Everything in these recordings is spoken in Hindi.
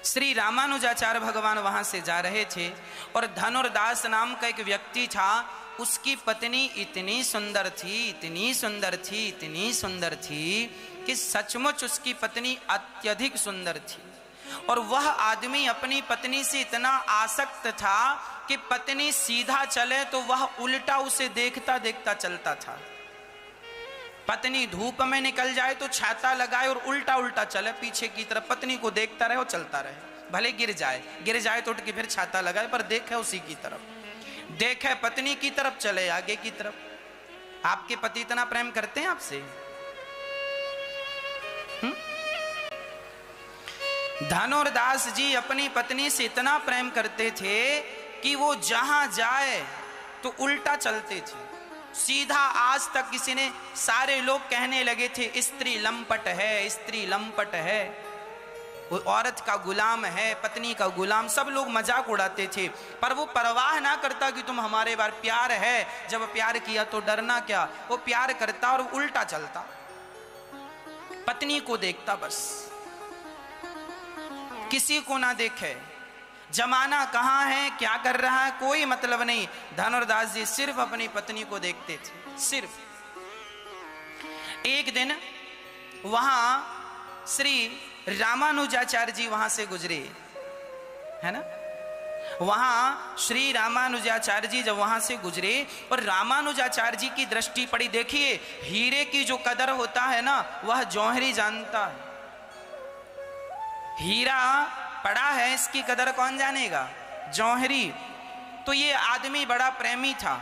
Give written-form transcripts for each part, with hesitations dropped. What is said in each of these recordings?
श्री रामानुजाचार्य भगवान वहां से जा रहे थे और धनुर्दास नाम का एक व्यक्ति था, उसकी पत्नी इतनी सुंदर थी, इतनी सुंदर थी, इतनी सुंदर थी कि सचमुच उसकी पत्नी अत्यधिक सुंदर थी। और वह आदमी अपनी पत्नी से इतना आसक्त था कि पत्नी सीधा चले तो वह उल्टा उसे देखता देखता चलता था। पत्नी धूप में निकल जाए तो छाता लगाए और उल्टा उल्टा चले पीछे की तरफ, पत्नी को देखता रहे और चलता रहे, भले गिर जाए तो उठ के फिर छाता लगाए पर देखे उसी की तरफ, देखे पत्नी की तरफ, चले आगे की तरफ। आपके पति इतना प्रेम करते हैं आपसे? धनुर्दास जी अपनी पत्नी से इतना प्रेम करते थे कि वो जहां जाए तो उल्टा चलते थे सीधा। आज तक किसी ने, सारे लोग कहने लगे थे स्त्री लंपट है, स्त्री लंपट है, वो औरत का गुलाम है, पत्नी का गुलाम, सब लोग मजाक उड़ाते थे। पर वो परवाह ना करता कि तुम हमारे बार प्यार है, जब प्यार किया तो डरना क्या। वो प्यार करता और उल्टा चलता, पत्नी को देखता बस, किसी को ना देखे। जमाना कहाँ है, क्या कर रहा है, कोई मतलब नहीं। धनुर्दास जी सिर्फ अपनी पत्नी को देखते थे, सिर्फ। एक दिन वहां श्री रामानुजाचार्य जी वहां से गुजरे, है ना। वहां श्री रामानुजाचार्य जी जब वहां से गुजरे और रामानुजाचार्य जी की दृष्टि पड़ी, देखिए हीरे की जो कदर होता है ना, वह जौहरी जानता है। हीरा पड़ा है, इसकी कदर कौन जानेगा? जौहरी। तो ये आदमी बड़ा प्रेमी था।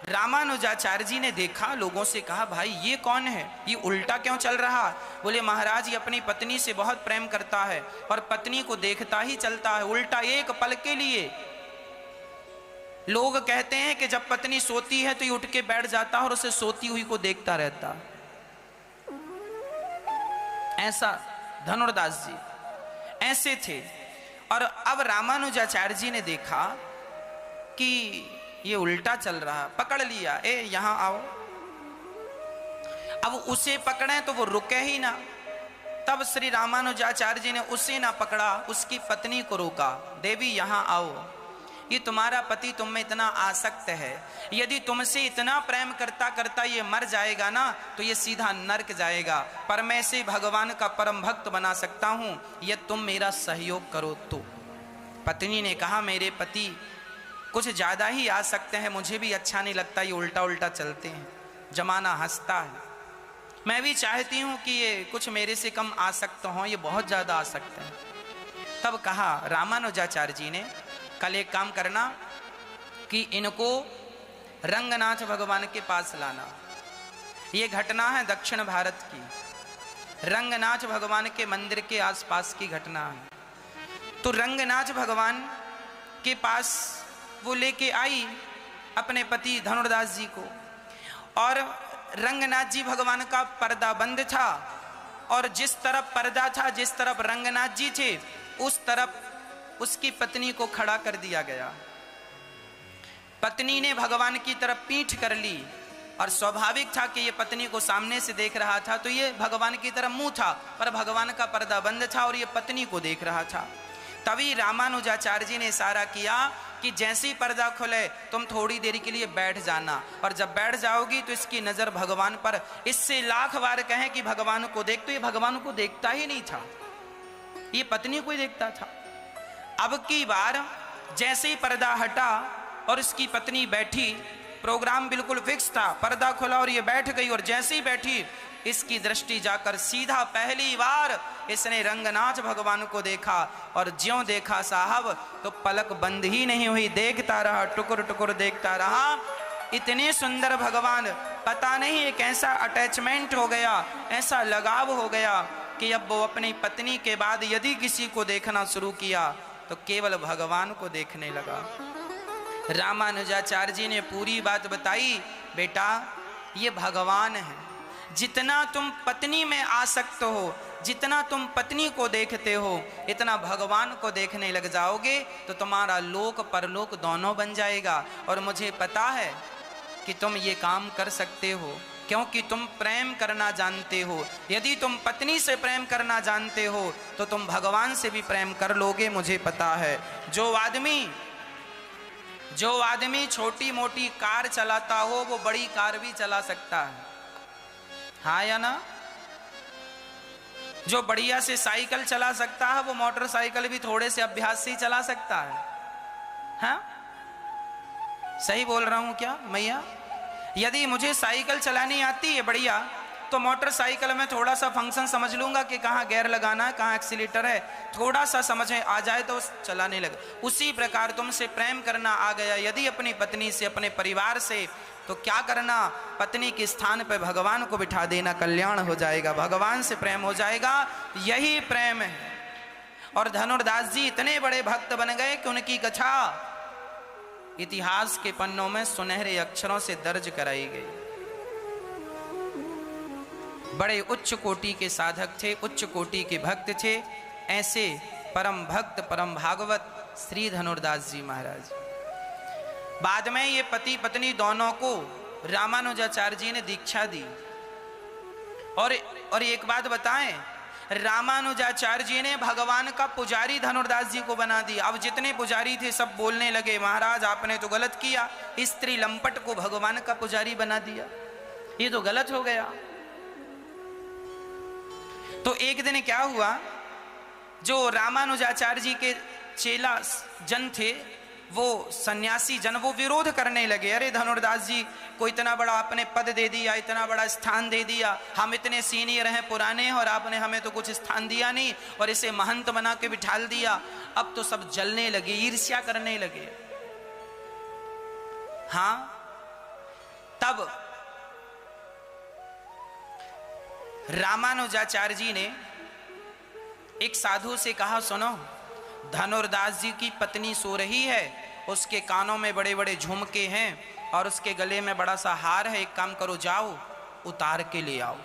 रामानुजाचार्य जी ने देखा, लोगों से कहा भाई ये कौन है, ये उल्टा क्यों चल रहा? बोले महाराज ये अपनी पत्नी से बहुत प्रेम करता है और पत्नी को देखता ही चलता है उल्टा, एक पल के लिए। लोग कहते हैं कि जब पत्नी सोती है तो ये उठ के बैठ जाता है और उसे सोती हुई को देखता रहता। ऐसा धनुर्दास जी ऐसे थे। और अब रामानुजाचार्य जी ने देखा कि ये उल्टा चल रहा, पकड़ लिया, ए यहां आओ। अब उसे पकड़े तो वो रुके ही ना। तब श्री रामानुजाचार्य जी ने उसे ना पकड़ा, उसकी पत्नी को रोका, देवी यहां आओ, ये तुम्हारा पति तुम में इतना आसक्त है, यदि तुमसे इतना प्रेम करता करता ये मर जाएगा ना तो ये सीधा नरक जाएगा, पर मैं इसे भगवान का परम भक्त बना सकता हूं, ये तुम मेरा सहयोग करो तो। पत्नी ने कहा मेरे पति कुछ ज्यादा ही आसक्त हैं, मुझे भी अच्छा नहीं लगता ये उल्टा उल्टा चलते हैं, जमाना हंसता है, मैं भी चाहती हूं कि ये कुछ मेरे से कम आसक्त हों, ये बहुत ज्यादा आसक्त है। तब कहा रामानुजाचार्य जी ने, कल एक काम करना कि इनको रंगनाथ भगवान के पास लाना। ये घटना है दक्षिण भारत की, रंगनाथ भगवान के मंदिर के आसपास की घटना है। तो रंगनाथ भगवान के पास वो लेके आई अपने पति धनुर्दास जी को, और रंगनाथ जी भगवान का पर्दा बंद था, और जिस तरफ पर्दा था, जिस तरफ रंगनाथ जी थे, उस तरफ उसकी पत्नी को खड़ा कर दिया गया। पत्नी ने भगवान की तरफ पीठ कर ली, और स्वाभाविक था कि ये पत्नी को सामने से देख रहा था तो ये भगवान की तरफ मुंह था, पर भगवान का पर्दा बंद था और ये पत्नी को देख रहा था। तभी रामानुजाचार्य जी ने इशारा किया कि जैसे ही पर्दा खुले तुम थोड़ी देर के लिए बैठ जाना, और जब बैठ जाओगी तो इसकी नजर भगवान पर, इससे लाख बार कहें कि भगवान को देख, तो ये भगवान को देखता ही नहीं था, ये पत्नी को ही देखता था। अब की बार जैसे ही पर्दा हटा और इसकी पत्नी बैठी, प्रोग्राम बिल्कुल फिक्स था, पर्दा खुला और ये बैठ गई, और जैसे ही बैठी इसकी दृष्टि जाकर सीधा पहली बार इसने रंगनाथ भगवान को देखा, और ज्यों देखा साहब तो पलक बंद ही नहीं हुई, देखता रहा, टुकुर टुकुर देखता रहा। इतने सुंदर भगवान, पता नहीं एक ऐसा अटैचमेंट हो गया, ऐसा लगाव हो गया कि अब वो अपनी पत्नी के बाद यदि किसी को देखना शुरू किया तो केवल भगवान को देखने लगा। रामानुजाचार्य जी ने पूरी बात बताई, बेटा ये भगवान है, जितना तुम पत्नी में आसक्त हो, जितना तुम पत्नी को देखते हो, इतना भगवान को देखने लग जाओगे तो तुम्हारा लोक परलोक दोनों बन जाएगा। और मुझे पता है कि तुम ये काम कर सकते हो, क्योंकि तुम प्रेम करना जानते हो। यदि तुम पत्नी से प्रेम करना जानते हो तो तुम भगवान से भी प्रेम कर लोगे, मुझे पता है। जो आदमी छोटी मोटी कार चलाता हो वो बड़ी कार भी चला सकता है, हाँ या ना? जो बढ़िया से साइकिल चला सकता है वो मोटरसाइकिल भी थोड़े से अभ्यास से ही चला सकता है, हाँ? सही बोल रहा हूं क्या मैया? यदि मुझे साइकिल चलानी आती है बढ़िया, तो मोटरसाइकिल में थोड़ा सा फंक्शन समझ लूंगा कि कहाँ गियर लगाना है, कहाँ एक्सीलेटर है, थोड़ा सा समझ में आ जाए तो चलाने लगे। उसी प्रकार तुमसे प्रेम करना आ गया यदि अपनी पत्नी से, अपने परिवार से, तो क्या करना? पत्नी के स्थान पर भगवान को बिठा देना, कल्याण हो जाएगा, भगवान से प्रेम हो जाएगा। यही प्रेम है। और धनुर्दास जी इतने बड़े भक्त बन गए कि उनकी कथा इतिहास के पन्नों में सुनहरे अक्षरों से दर्ज कराई गई। बड़े उच्च कोटि के साधक थे, उच्च कोटि के भक्त थे। ऐसे परम भक्त, परम भागवत श्री धनुर्दास जी महाराज। बाद में ये पति पत्नी दोनों को रामानुजाचार्य जी ने दीक्षा दी। और एक बात बताएं, रामानुजाचार्य जी ने भगवान का पुजारी धनुर्दास जी को बना दिया। अब जितने पुजारी थे सब बोलने लगे, महाराज आपने तो गलत किया, स्त्री लंपट को भगवान का पुजारी बना दिया, ये तो गलत हो गया। तो एक दिन क्या हुआ, जो रामानुजाचार्य जी के चेला जन थे, वो सन्यासी जन, वो विरोध करने लगे। अरे धनुर्दास जी को इतना बड़ा आपने पद दे दिया, इतना बड़ा स्थान दे दिया, हम इतने सीनियर हैं, पुराने हैं, और आपने हमें तो कुछ स्थान दिया नहीं, और इसे महंत बना के बिठाल दिया। अब तो सब जलने लगे, ईर्ष्या करने लगे। हाँ, तब रामानुजाचार्य जी ने एक साधु से कहा, सुनो, धनुर्दास जी की पत्नी सो रही है, उसके कानों में बड़े बड़े झुमके हैं और उसके गले में बड़ा सा हार है, एक काम करो, जाओ उतार के ले आओ।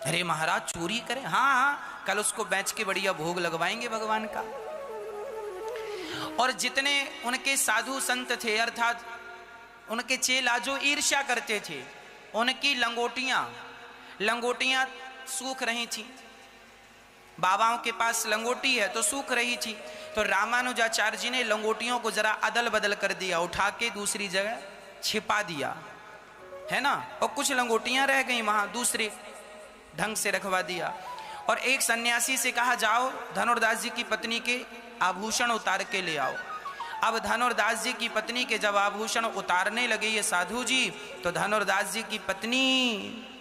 अरे महाराज चोरी करें? हाँ हाँ, कल उसको बेच के बढ़िया भोग लगवाएंगे भगवान का। और जितने उनके साधु संत थे, अर्थात उनके चेला जो ईर्ष्या करते थे, उनकी लंगोटियां सूख रही थी। बाबाओं के पास लंगोटी है तो सूख रही थी, तो रामानुजाचार्य जी ने लंगोटियों को जरा अदल बदल कर दिया, उठा के दूसरी जगह छिपा दिया, है ना, और कुछ लंगोटियां रह गई वहां, दूसरे ढंग से रखवा दिया। और एक सन्यासी से कहा, जाओ धनुर्दास जी की पत्नी के आभूषण उतार के ले आओ। अब धनुर्दास जी की पत्नी के जब आभूषण उतारने लगे ये साधु जी, तो धनुर्दास जी की पत्नी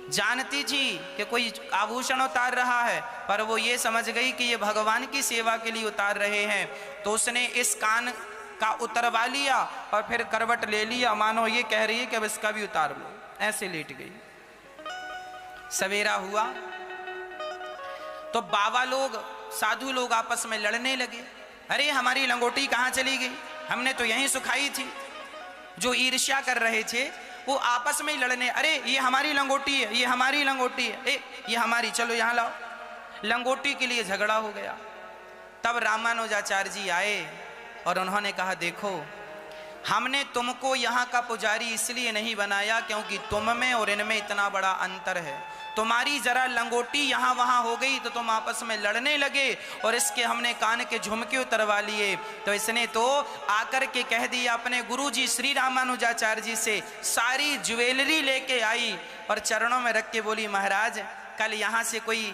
जानती थी कि कोई आभूषण उतार रहा है, पर वो ये समझ गई कि ये भगवान की सेवा के लिए उतार रहे हैं, तो उसने इस कान का उतरवा लिया और फिर करवट ले लिया, मानो ये कह रही है कि अब इसका भी उतार लो, ऐसे लेट गई। सवेरा हुआ तो बाबा लोग, साधु लोग आपस में लड़ने लगे। अरे हमारी लंगोटी कहाँ चली गई, हमने तो यहीं सुखाई थी। जो ईर्ष्या कर रहे थे वो आपस में ही लड़ने, अरे ये हमारी लंगोटी है, ये हमारी लंगोटी है, ये हमारी, चलो यहाँ लाओ। लंगोटी के लिए झगड़ा हो गया। तब रामानुजाचार्य जी आए और उन्होंने कहा, देखो हमने तुमको यहाँ का पुजारी इसलिए नहीं बनाया क्योंकि तुम में और इनमें इतना बड़ा अंतर है। तुम्हारी जरा लंगोटी यहाँ वहाँ हो गई तो तुम आपस में लड़ने लगे, और इसके हमने कान के झुमके उतरवा लिए। तो इसने तो आकर के कह दिया अपने गुरुजी श्री रामानुजाचार्य जी से, सारी ज्वेलरी लेके आई और चरणों में रख के बोली, महाराज कल यहाँ से कोई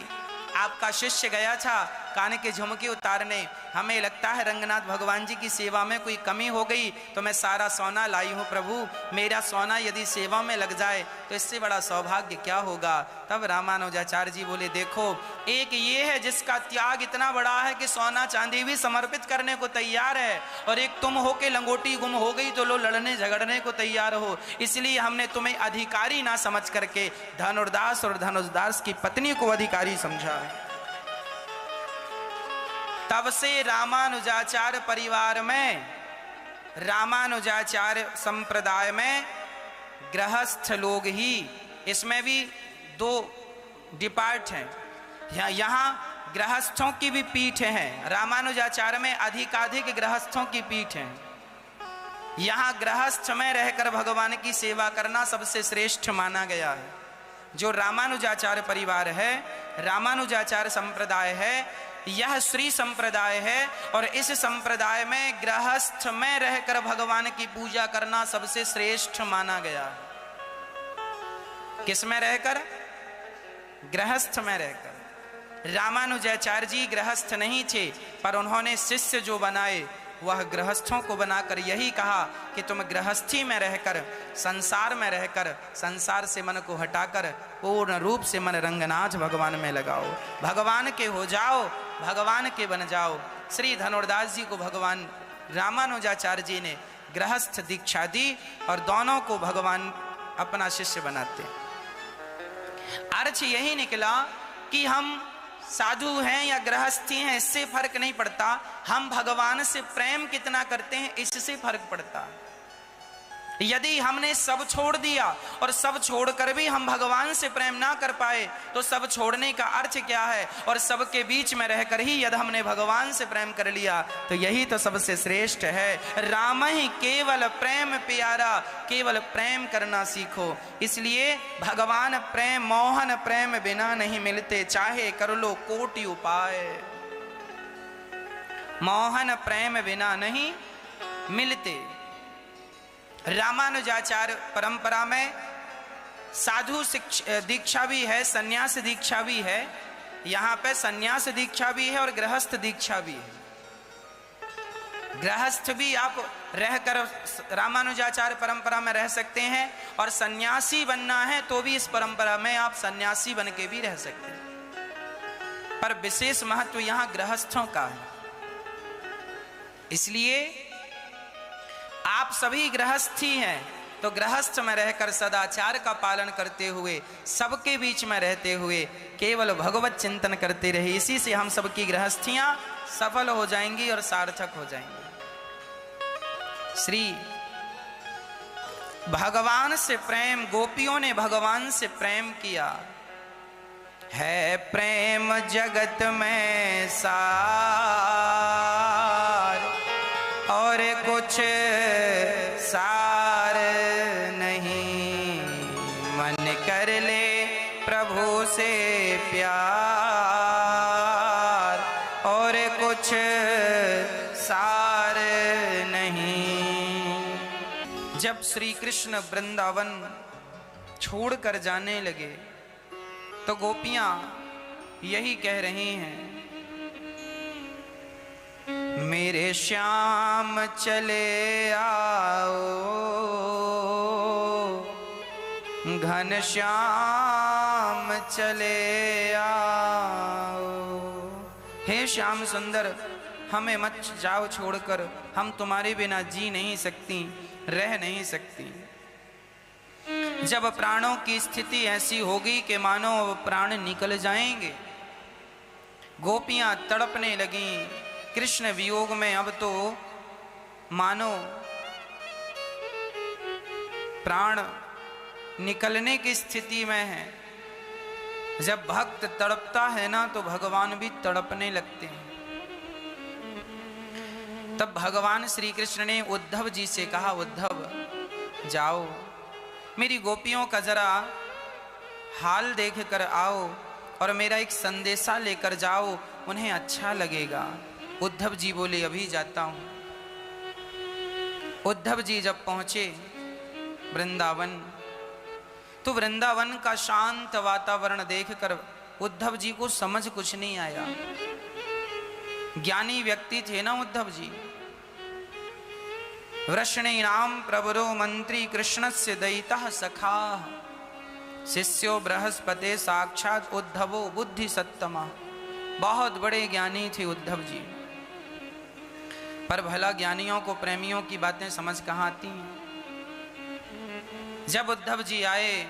आपका शिष्य गया था कान के झुमके उतारने, हमें लगता है रंगनाथ भगवान जी की सेवा में कोई कमी हो गई, तो मैं सारा सोना लाई हूँ प्रभु, मेरा सोना यदि सेवा में लग जाए तो इससे बड़ा सौभाग्य क्या होगा। तब रामानुजाचार्य जी बोले, देखो एक ये है जिसका त्याग इतना बड़ा है कि सोना चांदी भी समर्पित करने को तैयार है, और एक तुम हो के लंगोटी गुम हो गई तो लोग लड़ने झगड़ने को तैयार हो, इसलिए हमने तुम्हें अधिकारी ना समझ करके धनुर्दास और धनुर्दास की पत्नी को अधिकारी समझा है। तब से रामानुजाचार्य परिवार में, रामानुजाचार्य संप्रदाय में गृहस्थ लोग ही, इसमें भी दो डिपार्ट हैं, यहाँ गृहस्थों की भी पीठ है, रामानुजाचार्य में अधिकाधिक गृहस्थों की पीठ है। यहाँ गृहस्थ में रहकर भगवान की सेवा करना सबसे श्रेष्ठ माना गया है। जो रामानुजाचार्य परिवार है, रामानुजाचार्य संप्रदाय है, यह श्री संप्रदाय है और इस संप्रदाय में गृहस्थ में रहकर भगवान की पूजा करना सबसे श्रेष्ठ माना गया है। किस में रहकर? गृहस्थ में रहकर। रामानुजाचार्य जी गृहस्थ नहीं थे, पर उन्होंने शिष्य जो बनाए वह गृहस्थों को बनाकर यही कहा कि तुम गृहस्थी में रहकर, संसार में रहकर, संसार से मन को हटाकर पूर्ण रूप से मन रंगनाथ भगवान में लगाओ, भगवान के हो जाओ, भगवान के बन जाओ। श्री धनुर्दास जी को भगवान रामानुजाचार्य जी ने गृहस्थ दीक्षा दी और दोनों को भगवान अपना शिष्य बनाते। अर्थ यही निकला कि हम साधु हैं या गृहस्थी हैं इससे फर्क नहीं पड़ता, हम भगवान से प्रेम कितना करते हैं इससे फर्क पड़ता। यदि हमने सब छोड़ दिया और सब छोड़कर भी हम भगवान से प्रेम ना कर पाए तो सब छोड़ने का अर्थ क्या है? और सबके बीच में रहकर ही यदि हमने भगवान से प्रेम कर लिया तो यही तो सबसे श्रेष्ठ है। राम ही केवल प्रेम प्यारा, केवल प्रेम करना सीखो। इसलिए भगवान प्रेम, मोहन प्रेम बिना नहीं मिलते, चाहे कर लो कोटि उपाय। मोहन प्रेम बिना नहीं मिलते। रामानुजाचार्य परंपरा में साधु दीक्षा भी है, सन्यास दीक्षा भी है। यहाँ पे सन्यास दीक्षा भी है और गृहस्थ दीक्षा भी है। गृहस्थ भी आप रहकर रामानुजाचार्य परंपरा में रह सकते हैं और सन्यासी बनना है तो भी इस परंपरा में आप सन्यासी बन के भी रह सकते हैं, पर विशेष महत्व यहाँ गृहस्थों का है। इसलिए आप सभी गृहस्थी हैं तो गृहस्थ में रहकर सदाचार का पालन करते हुए, सबके बीच में रहते हुए केवल भगवत चिंतन करते रहे। इसी से हम सबकी गृहस्थियां सफल हो जाएंगी और सार्थक हो जाएंगी। श्री भगवान से प्रेम, गोपियों ने भगवान से प्रेम किया है। प्रेम जगत में सार और कुछ सार नहीं, मन कर ले प्रभु से प्यार और कुछ सार नहीं। जब श्री कृष्ण वृंदावन छोड़कर जाने लगे तो गोपियां यही कह रही हैं, मेरे श्याम चले आओ, घन श्याम चले आओ। हे श्याम सुंदर, हमें मत जाओ छोड़कर, हम तुम्हारे बिना जी नहीं सकती, रह नहीं सकती। जब प्राणों की स्थिति ऐसी होगी कि मानो प्राण निकल जाएंगे, गोपियां तड़पने लगीं कृष्ण वियोग में। अब तो मानो प्राण निकलने की स्थिति में है। जब भक्त तड़पता है ना तो भगवान भी तड़पने लगते हैं। तब भगवान श्री कृष्ण ने उद्धव जी से कहा, उद्धव जाओ मेरी गोपियों का जरा हाल देख कर आओ और मेरा एक संदेशा लेकर जाओ, उन्हें अच्छा लगेगा। उद्धव जी बोले, अभी जाता हूं। उद्धव जी जब पहुंचे वृंदावन तो वृंदावन का शांत वातावरण देखकर उद्धव जी को समझ कुछ नहीं आया। ज्ञानी व्यक्ति थे ना उद्धव जी। वृषणीनाम प्रवरो मंत्री कृष्णस्य दयितः सखा, शिष्यो बृहस्पते साक्षात उद्धवो बुद्धि सत्तमा। बहुत बड़े ज्ञानी थे उद्धव जी, पर भला ज्ञानियों को प्रेमियों की बातें समझ कहाँ आती हैं। जब उद्धव जी आए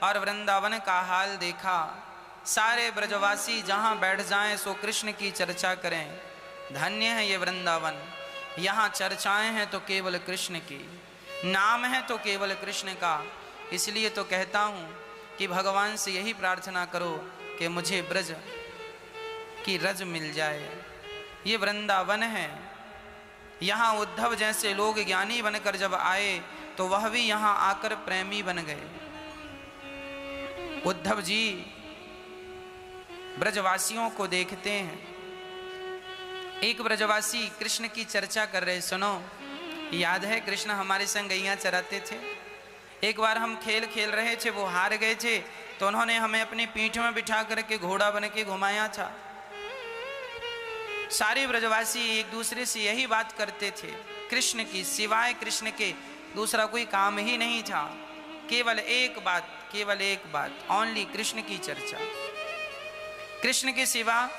और वृंदावन का हाल देखा, सारे ब्रजवासी जहाँ बैठ जाएं सो कृष्ण की चर्चा करें। धन्य है ये वृंदावन, यहाँ चर्चाएं हैं तो केवल कृष्ण की, नाम है तो केवल कृष्ण का। इसलिए तो कहता हूँ कि भगवान से यही प्रार्थना करो कि मुझे ब्रज की रज मिल जाए। ये वृंदावन है, यहाँ उद्धव जैसे लोग ज्ञानी बनकर जब आए तो वह भी यहाँ आकर प्रेमी बन गए। उद्धव जी ब्रजवासियों को देखते हैं। एक ब्रजवासी कृष्ण की चर्चा कर रहे, सुनो, याद है कृष्ण हमारे संग गैया चराते थे, एक बार हम खेल खेल रहे थे, वो हार गए थे, तो उन्होंने हमें अपनी पीठ में बिठा करके घोड़ा बन के घुमाया था। सारे ब्रजवासी एक दूसरे से यही बात करते थे, कृष्ण की सिवाय कृष्ण के दूसरा कोई काम ही नहीं था, केवल एक बात, ओनली कृष्ण की चर्चा। कृष्ण के सिवा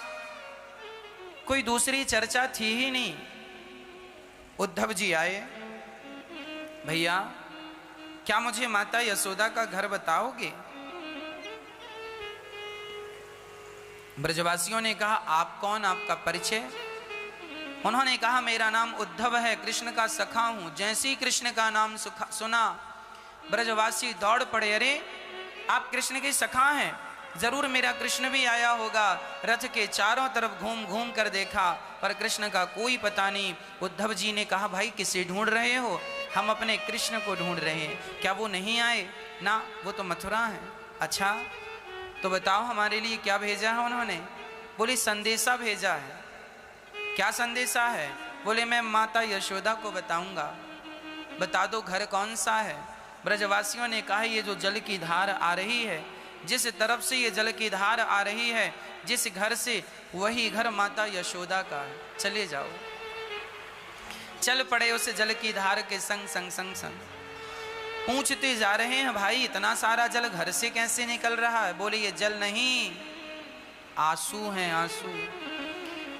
कोई दूसरी चर्चा थी ही नहीं। उद्धव जी आए, भैया क्या मुझे माता यशोदा का घर बताओगे? ब्रजवासियों ने कहा, आप कौन, आपका परिचय? उन्होंने कहा, मेरा नाम उद्धव है, कृष्ण का सखा हूं। जैसे ही कृष्ण का नाम सुना ब्रजवासी दौड़ पड़े, अरे आप कृष्ण के सखा हैं, जरूर मेरा कृष्ण भी आया होगा। रथ के चारों तरफ घूम घूम कर देखा पर कृष्ण का कोई पता नहीं। उद्धव जी ने कहा, भाई किसे ढूंढ रहे हो? हम अपने कृष्ण को ढूंढ रहे हैं। क्या वो नहीं आए? ना, वो तो मथुरा है। अच्छा तो बताओ हमारे लिए क्या भेजा है उन्होंने? बोली संदेशा भेजा है। क्या संदेशा है? बोले मैं माता यशोदा को बताऊंगा। बता दो घर कौन सा है? ब्रजवासियों ने कहा, ये जो जल की धार आ रही है, जिस तरफ से ये जल की धार आ रही है, जिस घर से, वही घर माता यशोदा का है, चले जाओ। चल पड़े उस जल की धार के संग संग संग संग। पूछते जा रहे हैं, भाई इतना सारा जल घर से कैसे निकल रहा है? बोले ये जल नहीं, आंसू हैं, आंसू।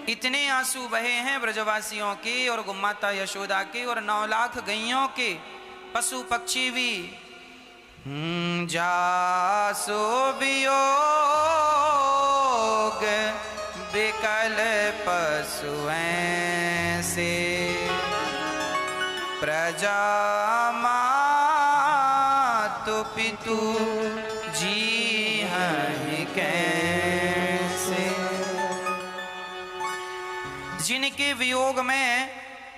इतने आंसू बहे हैं ब्रजवासियों के और माता यशोदा के और 9 लाख गैयों के, पशु पक्षी भी। जासो वियोग विकल पशुएं से, प्रजा मातु पितु जी हैं कैसे। जिनके वियोग में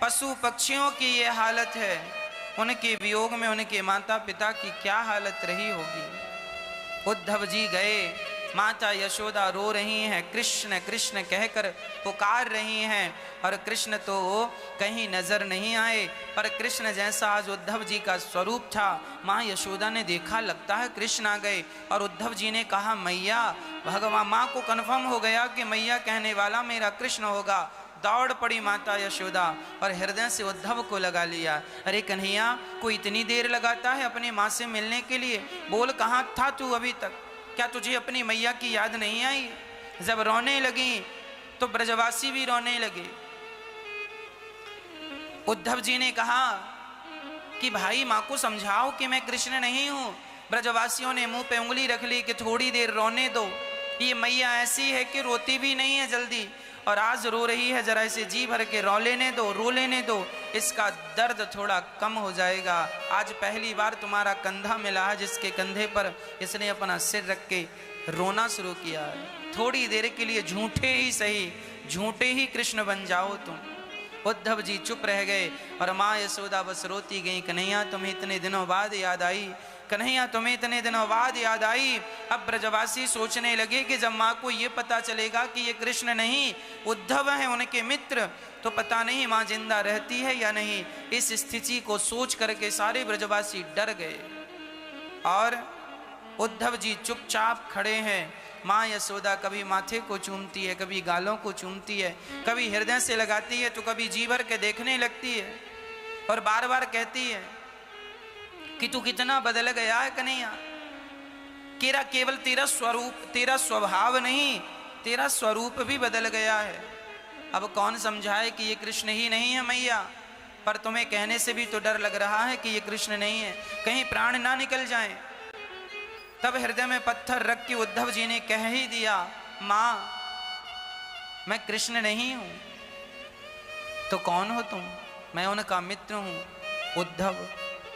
पशु पक्षियों की ये हालत है, उनके वियोग में उनके माता पिता की क्या हालत रही होगी। उद्धव जी गए, माता यशोदा रो रही हैं, कृष्ण कृष्ण कहकर पुकार रही हैं और कृष्ण तो कहीं नजर नहीं आए। पर कृष्ण जैसा आज उद्धव जी का स्वरूप था, माँ यशोदा ने देखा, लगता है कृष्ण आ गए। और उद्धव जी ने कहा, मैया, भगवान माँ को कन्फर्म हो गया कि मैया कहने वाला मेरा कृष्ण होगा। दौड़ पड़ी माता यशोदा और हृदय से उद्धव को लगा लिया। अरे कन्हैया, कोई इतनी देर लगाता है अपनी माँ से मिलने के लिए? बोल कहाँ था तू अभी तक? क्या तुझे अपनी मैया की याद नहीं आई? जब रोने लगी तो ब्रजवासी भी रोने लगे। उद्धव जी ने कहा कि भाई माँ को समझाओ कि मैं कृष्ण नहीं हूं। ब्रजवासियों ने मुंह पे उंगली रख ली कि थोड़ी देर रोने दो, ये मैया ऐसी है कि रोती भी नहीं है जल्दी, और आज रो रही है, जरा इसे जी भर के रो लेने दो, इसका दर्द थोड़ा कम हो जाएगा। आज पहली बार तुम्हारा कंधा मिला है, जिसके कंधे पर इसने अपना सिर रख के रोना शुरू किया है। थोड़ी देर के लिए झूठे ही सही, झूठे ही कृष्ण बन जाओ तुम। उद्धव जी चुप रह गए और माँ यशोदा बस रोती गई, कन्हैया तुम्हें इतने दिनों बाद याद आई, कन्हैया तुम्हें इतने दिनों बाद याद आई। अब ब्रजवासी सोचने लगे कि जब माँ को ये पता चलेगा कि ये कृष्ण नहीं उद्धव है उनके मित्र, तो पता नहीं माँ जिंदा रहती है या नहीं। इस स्थिति को सोच करके सारे ब्रजवासी डर गए और उद्धव जी चुपचाप खड़े हैं। माँ यशोदा कभी माथे को चूमती है, कभी गालों को चूमती है, कभी हृदय से लगाती है, तो कभी जी भर के देखने लगती है और बार बार कहती है कि तू कितना बदल गया है कन्हैया। केवल तेरा स्वरूप, तेरा स्वभाव नहीं, तेरा स्वरूप भी बदल गया है। अब कौन समझाए कि ये कृष्ण ही नहीं है मैया, पर तुम्हें कहने से भी तो डर लग रहा है कि ये कृष्ण नहीं है, कहीं प्राण ना निकल जाएं। तब हृदय में पत्थर रख के उद्धव जी ने कह ही दिया, माँ मैं कृष्ण नहीं हूं। तो कौन हो तुम? मैं उनका मित्र हूं उद्धव।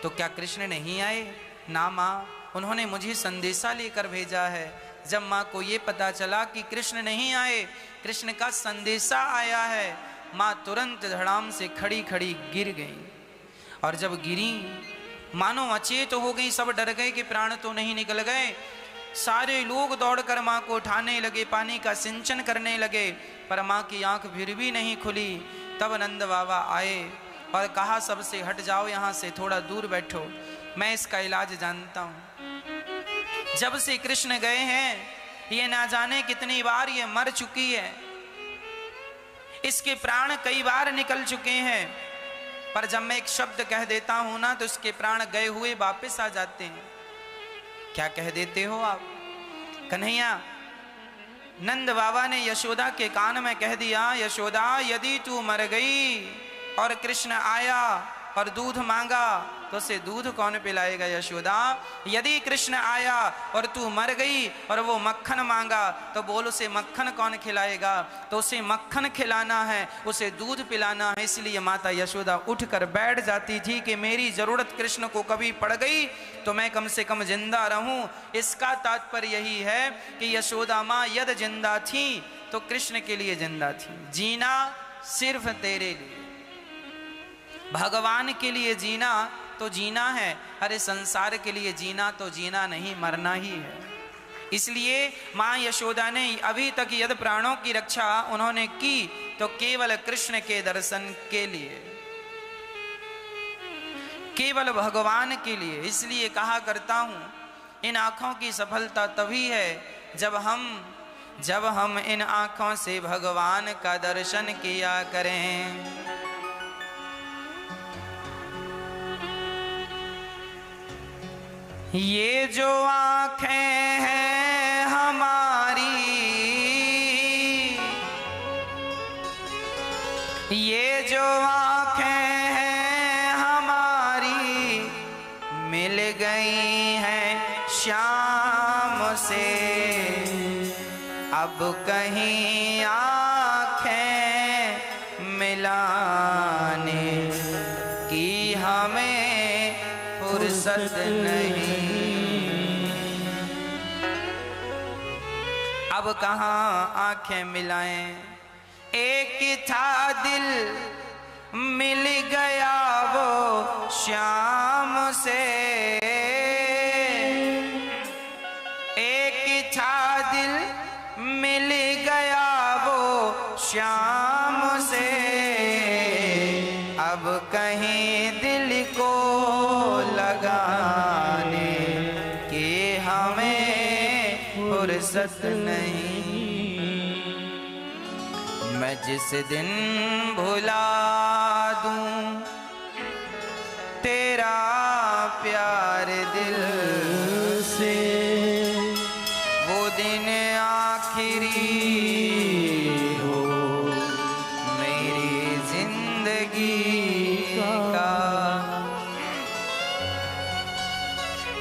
तो क्या कृष्ण नहीं आए? ना माँ, उन्होंने मुझे संदेशा लेकर भेजा है। जब माँ को ये पता चला कि कृष्ण नहीं आए, कृष्ण का संदेशा आया है, माँ तुरंत धड़ाम से खड़ी खड़ी गिर गई। और जब गिरी मानो अचेत हो गई, सब डर गए कि प्राण तो नहीं निकल गए। सारे लोग दौड़कर माँ को उठाने लगे, पानी का सिंचन करने लगे, पर माँ की आंख फिर भी नहीं खुली। तब नंद बाबा आए और कहा सबसे, हट जाओ यहाँ से, थोड़ा दूर बैठो, मैं इसका इलाज जानता हूँ। जब से कृष्ण गए हैं ये ना जाने कितनी बार ये मर चुकी है, इसके प्राण कई बार निकल चुके हैं, पर जब मैं एक शब्द कह देता हूं ना तो इसके प्राण गए हुए वापस आ जाते हैं। क्या कह देते हो आप? कन्हैया, नंद बाबा ने यशोदा के कान में कह दिया, यशोदा यदि तू मर गई और कृष्ण आया और दूध मांगा तो उसे दूध कौन पिलाएगा? यशोदा, यदि कृष्ण आया और तू मर गई और वो मक्खन मांगा तो बोल उसे मक्खन कौन खिलाएगा? तो उसे मक्खन खिलाना है, उसे दूध पिलाना है। इसलिए माता यशोदा उठकर बैठ जाती थी कि मेरी जरूरत कृष्ण को कभी पड़ गई तो मैं कम से कम जिंदा रहूं। इसका तात्पर्य यही है कि यशोदा माँ यदि जिंदा थी तो कृष्ण के लिए जिंदा थी। जीना सिर्फ तेरे लिए, भगवान के लिए जीना तो जीना है, अरे संसार के लिए जीना तो जीना नहीं, मरना ही है। इसलिए माँ यशोदा ने अभी तक यदि प्राणों की रक्षा उन्होंने की तो केवल कृष्ण के दर्शन के लिए, केवल भगवान के लिए। इसलिए कहा करता हूं, इन आंखों की सफलता तभी है जब हम इन आंखों से भगवान का दर्शन किया करें। ये जो आँखें हैं हमारी, ये जो आँखें हैं हमारी, मिल गई हैं श्याम से, अब कहीं आँखें मिलाने की हमें फुर्सत नहीं। अब कहाँ आंखें मिलाएं, एक था दिल मिल गया वो श्याम से, एक था दिल मिल गया वो श्याम से, अब कहीं दिल को लगाने की हमें फुर्सत नहीं। मैं जिस दिन भुला दूं तेरा प्यार दिल से, वो दिन आखिरी हो मेरी जिंदगी का।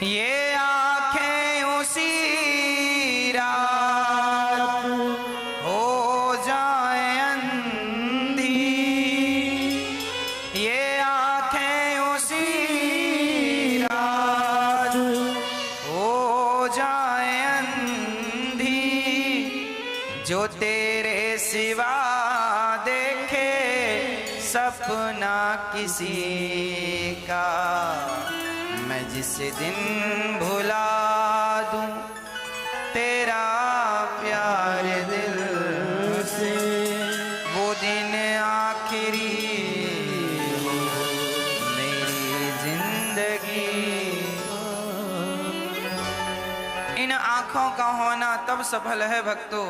ये आंखें उसी रात हो जाए अंधी, ये आंखें उसी रात हो जाए अंधी, जो तेरे सिवा देखे सपना किसी का। मैं जिस दिन भुला दूं तेरा प्यार दिल से, वो दिन आखिरी हो मेरी जिंदगी। इन आँखों का होना तब सफल है भक्तों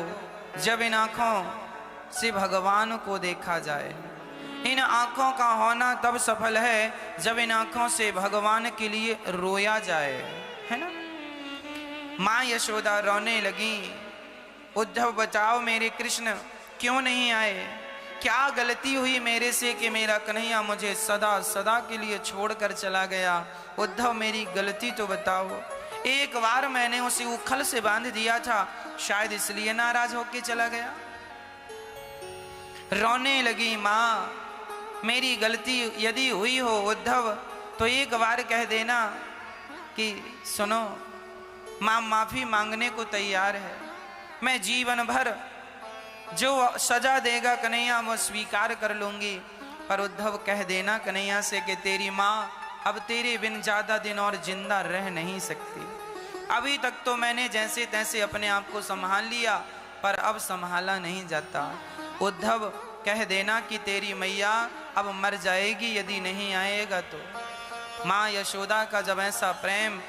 जब इन आँखों से भगवान को देखा जाए। इन आँखों का होना तब सफल है जब इन आँखों से भगवान के लिए रोया जाए, है ना। माँ यशोदा रोने लगी, उद्धव बताओ मेरे कृष्ण क्यों नहीं आए, क्या गलती हुई मेरे से कि मेरा कन्हैया मुझे सदा सदा के लिए छोड़कर चला गया। उद्धव मेरी गलती तो बताओ, एक बार मैंने उसे उखल से बांध दिया था, शायद इसलिए नाराज होके चला गया। रोने लगी माँ, मेरी गलती यदि हुई हो उद्धव तो एक बार कह देना कि सुनो माँ माफी मांगने को तैयार है, मैं जीवन भर जो सजा देगा कन्हैया वो स्वीकार कर लूंगी, पर उद्धव कह देना कन्हैया से कि तेरी माँ अब तेरे बिन ज्यादा दिन और जिंदा रह नहीं सकती। अभी तक तो मैंने जैसे तैसे अपने आप को संभाल लिया, पर अब संभाला नहीं जाता। उद्धव कह देना कि तेरी मैया अब मर जाएगी यदि नहीं आएगा तो। माँ यशोदा का जब ऐसा प्रेम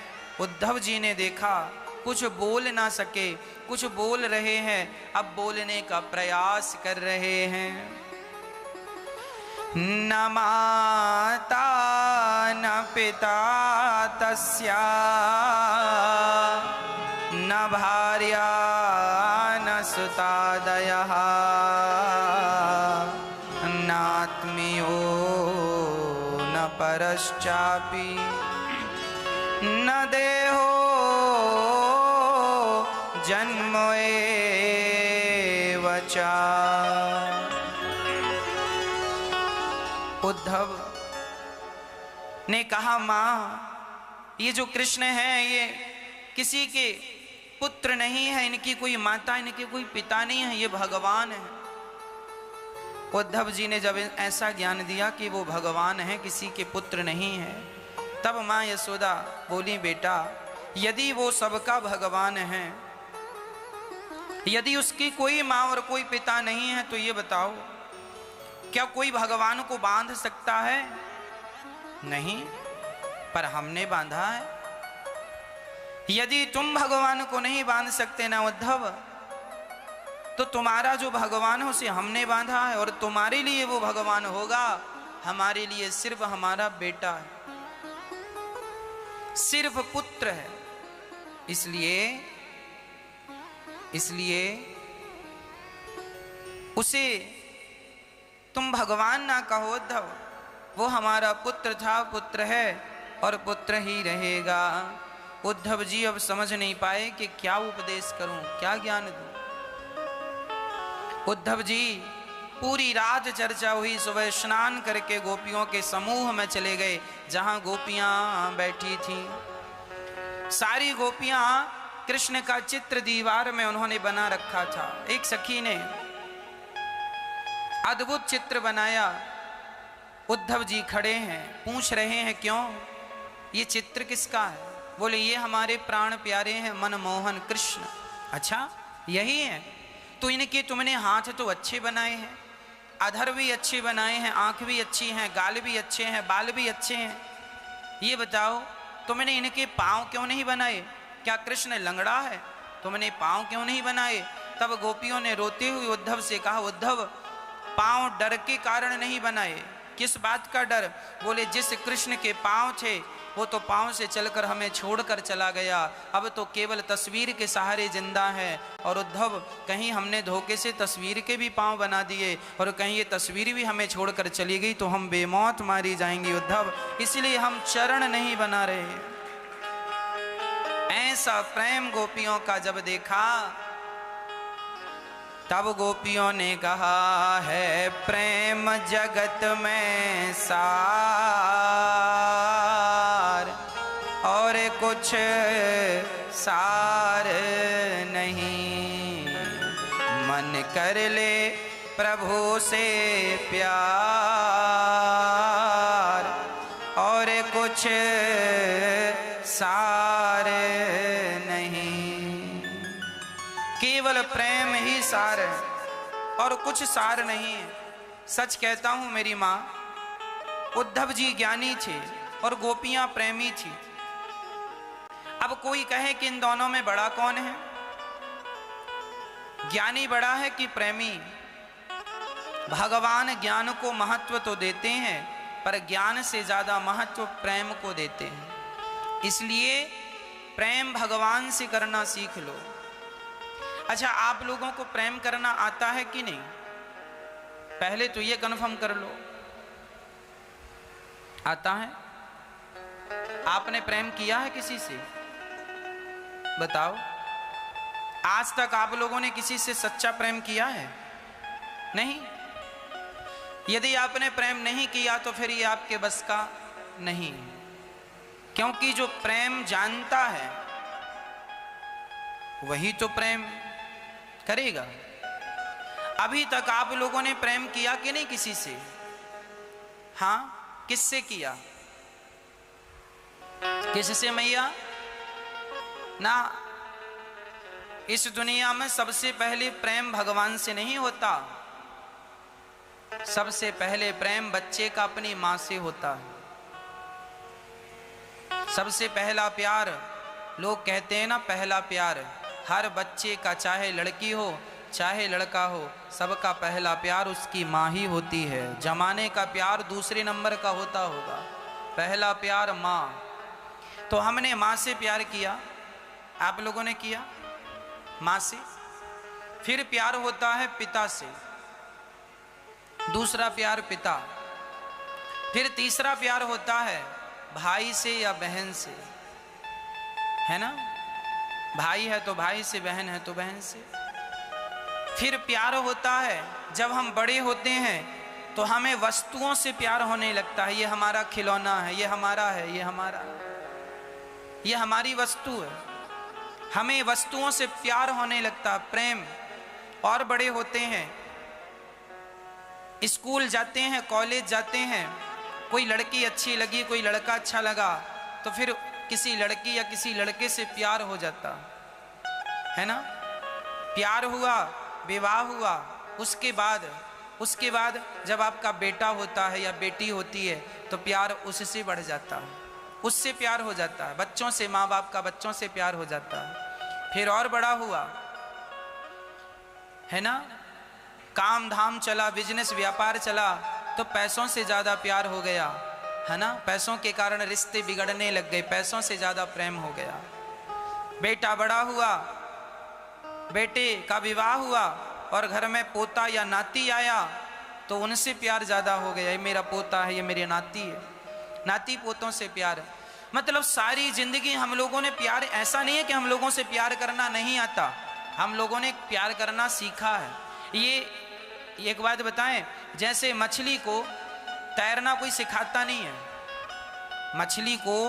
उद्धव जी ने देखा, कुछ बोल ना सके, कुछ बोल रहे हैं, अब बोलने का प्रयास कर रहे हैं। न माता न पिता तस्या न भार्या न सुतादयः नात्मीयो न परश्चापि न देहो जन्म एव च। उद्धव ने कहा, माँ ये जो कृष्ण हैं ये किसी के पुत्र नहीं है, इनकी कोई माता, इनके कोई पिता नहीं है, ये भगवान है। उद्धव जी ने जब ऐसा ज्ञान दिया कि वो भगवान है, किसी के पुत्र नहीं है, तब माँ यशोदा बोली, बेटा यदि वो सबका भगवान है, यदि उसकी कोई माँ और कोई पिता नहीं है, तो ये बताओ क्या कोई भगवान को बांध सकता है? नहीं, पर हमने बांधा है। यदि तुम भगवान को नहीं बांध सकते ना उद्धव, तो तुम्हारा जो भगवान है उसे हमने बांधा है, और तुम्हारे लिए वो भगवान होगा, हमारे लिए सिर्फ हमारा बेटा है, सिर्फ पुत्र है। इसलिए उसे तुम भगवान ना कहो उद्धव, वो हमारा पुत्र था, पुत्र है और पुत्र ही रहेगा। उद्धव जी अब समझ नहीं पाए कि क्या उपदेश करूं, क्या ज्ञान दूं। उद्धव जी पूरी रात चर्चा हुई, सुबह स्नान करके गोपियों के समूह में चले गए जहां गोपियां बैठी थीं। सारी गोपियां कृष्ण का चित्र दीवार में उन्होंने बना रखा था। एक सखी ने अद्भुत चित्र बनाया। उद्धव जी खड़े हैं, पूछ रहे हैं क्यों, ये चित्र किसका है? बोले ये हमारे प्राण प्यारे हैं मनमोहन कृष्ण। अच्छा यही है? तो इनके तुमने हाथ तो अच्छे बनाए हैं, अधर भी अच्छे बनाए हैं, आंख भी अच्छी हैं, गाल भी अच्छे हैं, बाल भी अच्छे हैं, ये बताओ तुमने इनके पांव क्यों नहीं बनाए? क्या कृष्ण लंगड़ा है? तुमने पांव क्यों नहीं बनाए? तब गोपियों ने रोते हुए उद्धव से कहा, उद्धव पांव डर के कारण नहीं बनाए। किस बात का डर? बोले जिस कृष्ण के पांव थे वो तो पांव से चलकर हमें छोड़कर चला गया, अब तो केवल तस्वीर के सहारे जिंदा है। और उद्धव कहीं हमने धोखे से तस्वीर के भी पांव बना दिए और कहीं ये तस्वीर भी हमें छोड़कर चली गई तो हम बेमौत मारी जाएंगी उद्धव, इसलिए हम चरण नहीं बना रहे। ऐसा प्रेम गोपियों का जब देखा तब गोपियों ने कहा, है प्रेम जगत में सार और कुछ सार नहीं, मन कर ले प्रभु से प्यार और कुछ सार नहीं। केवल प्रेम ही सार है और कुछ सार नहीं है। सच कहता हूं मेरी मां, उद्धव जी ज्ञानी थे और गोपियां प्रेमी थी। अब कोई कहे कि इन दोनों में बड़ा कौन है? ज्ञानी बड़ा है कि प्रेमी? भगवान ज्ञान को महत्व तो देते हैं, पर ज्ञान से ज्यादा महत्व प्रेम को देते हैं। इसलिए प्रेम भगवान से करना सीख लो। अच्छा, आप लोगों को प्रेम करना आता है कि नहीं? पहले तो ये कन्फर्म कर लो, आता है? आपने प्रेम किया है किसी से? बताओ, आज तक आप लोगों ने किसी से सच्चा प्रेम किया है? नहीं। यदि आपने प्रेम नहीं किया तो फिर ये आपके बस का नहीं, क्योंकि जो प्रेम जानता है वही तो प्रेम करेगा। अभी तक आप लोगों ने प्रेम किया कि नहीं किसी से? हाँ, किससे किया? किससे मैया? ना, इस दुनिया में सबसे पहले प्रेम भगवान से नहीं होता। सबसे पहले प्रेम बच्चे का अपनी मां से होता है। सबसे पहला प्यार, लोग कहते हैं ना, पहला प्यार हर बच्चे का, चाहे लड़की हो चाहे लड़का हो, सबका पहला प्यार उसकी माँ ही होती है। जमाने का प्यार दूसरे नंबर का होता होगा, पहला प्यार माँ। तो हमने माँ से प्यार किया, आप लोगों ने किया माँ से। फिर प्यार होता है पिता से, दूसरा प्यार पिता। फिर तीसरा प्यार होता है भाई से या बहन से, है ना? भाई है तो भाई से, बहन है तो बहन से। फिर प्यार होता है जब हम बड़े होते हैं तो हमें वस्तुओं से प्यार होने लगता है। ये हमारा खिलौना है, ये हमारा है, ये हमारा, ये हमारी वस्तु है। हमें वस्तुओं से प्यार होने लगता, प्रेम। और बड़े होते हैं, स्कूल जाते हैं, कॉलेज जाते हैं, कोई लड़की अच्छी लगी, कोई लड़का अच्छा लगा, तो फिर किसी लड़की या किसी लड़के से प्यार हो जाता है ना? प्यार हुआ, विवाह हुआ, उसके बाद जब आपका बेटा होता है या बेटी होती है तो प्यार उससे बढ़ जाता है, उससे प्यार हो जाता है। बच्चों से, माँ बाप का बच्चों से प्यार हो जाता है। फिर और बड़ा हुआ, है ना? काम धाम चला, बिजनेस व्यापार चला, तो पैसों से ज्यादा प्यार हो गया, है ना? पैसों के कारण रिश्ते बिगड़ने लग गए, पैसों से ज्यादा प्रेम हो गया। बेटा बड़ा हुआ, बेटे का विवाह हुआ और घर में पोता या नाती आया तो उनसे प्यार ज्यादा हो गया। ये मेरा पोता है, ये मेरी नाती है। नाती पोतों से प्यार, मतलब सारी जिंदगी हम लोगों ने प्यार, ऐसा नहीं है कि हम लोगों से प्यार करना नहीं आता, हम लोगों ने प्यार करना सीखा है। ये एक बात बताएं, जैसे मछली को तैरना कोई सिखाता नहीं है, मछली को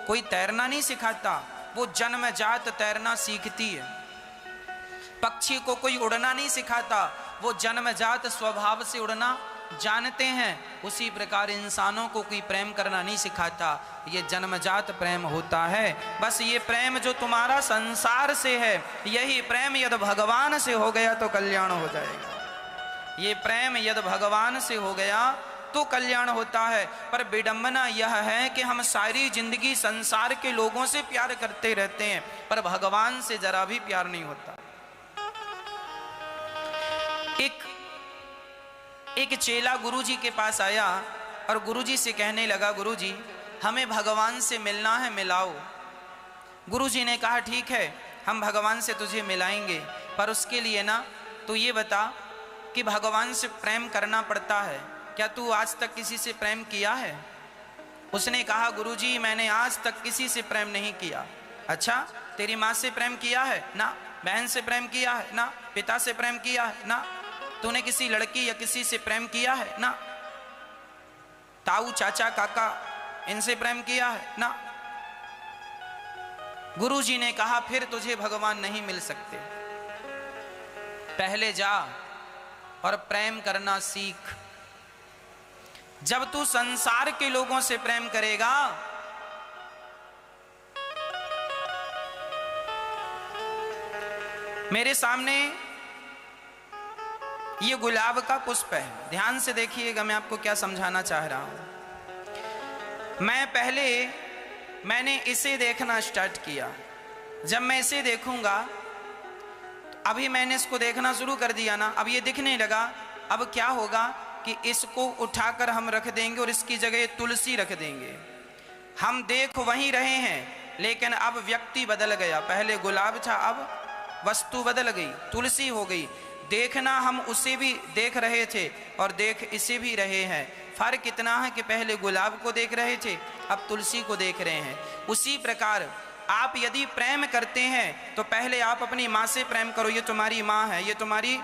कोई तैरना नहीं सिखाता, वो जन्मजात तैरना सीखती है। पक्षी को कोई उड़ना नहीं सिखाता, वो जन्मजात स्वभाव से उड़ना जानते हैं। उसी प्रकार इंसानों को कोई प्रेम करना नहीं सिखाता, ये जन्मजात प्रेम होता है। बस ये प्रेम जो तुम्हारा संसार से है, यही प्रेम यदि भगवान से हो गया तो कल्याण हो जाएगा। ये प्रेम यदि भगवान से हो गया तो कल्याण होता है। पर विडंबना यह है कि हम सारी जिंदगी संसार के लोगों से प्यार करते रहते हैं, पर भगवान से जरा भी प्यार नहीं होता। एक चेला गुरुजी के पास आया और गुरुजी से कहने लगा, गुरुजी हमें भगवान से मिलना है, मिलाओ। गुरुजी ने कहा, ठीक है, हम भगवान से तुझे मिलाएंगे, पर उसके लिए ना तू ये बता कि भगवान से प्रेम करना पड़ता है, क्या तू आज तक किसी से प्रेम किया है? उसने कहा, गुरुजी मैंने आज तक किसी से प्रेम नहीं किया। अच्छा, तेरी माँ से प्रेम किया है? ना। बहन से प्रेम किया है? ना। पिता से प्रेम किया है? ना। तूने किसी लड़की या किसी से प्रेम किया है? ना। ताऊ, चाचा, काका, इनसे प्रेम किया है? ना। गुरुजी ने कहा, फिर तुझे भगवान नहीं मिल सकते। पहले जा और प्रेम करना सीख। जब तू संसार के लोगों से प्रेम करेगा, मेरे सामने ये गुलाब का पुष्प है, ध्यान से देखिएगा मैं आपको क्या समझाना चाह रहा हूं। मैंने इसे देखना स्टार्ट किया। जब मैं इसे देखूंगा, अभी मैंने इसको देखना शुरू कर दिया ना, अब ये दिखने लगा। अब क्या होगा कि इसको उठाकर हम रख देंगे और इसकी जगह तुलसी रख देंगे। हम देख वहीं रहे हैं, लेकिन अब व्यक्ति बदल गया। पहले गुलाब था, अब वस्तु बदल गई, तुलसी हो गई। देखना हम उसे भी देख रहे थे और देख इसे भी रहे हैं। फर्क इतना है कि पहले गुलाब को देख रहे थे, अब तुलसी को देख रहे हैं। उसी प्रकार आप यदि प्रेम करते हैं तो पहले आप अपनी माँ से प्रेम करो। ये तुम्हारी माँ है, ये तुम्हारी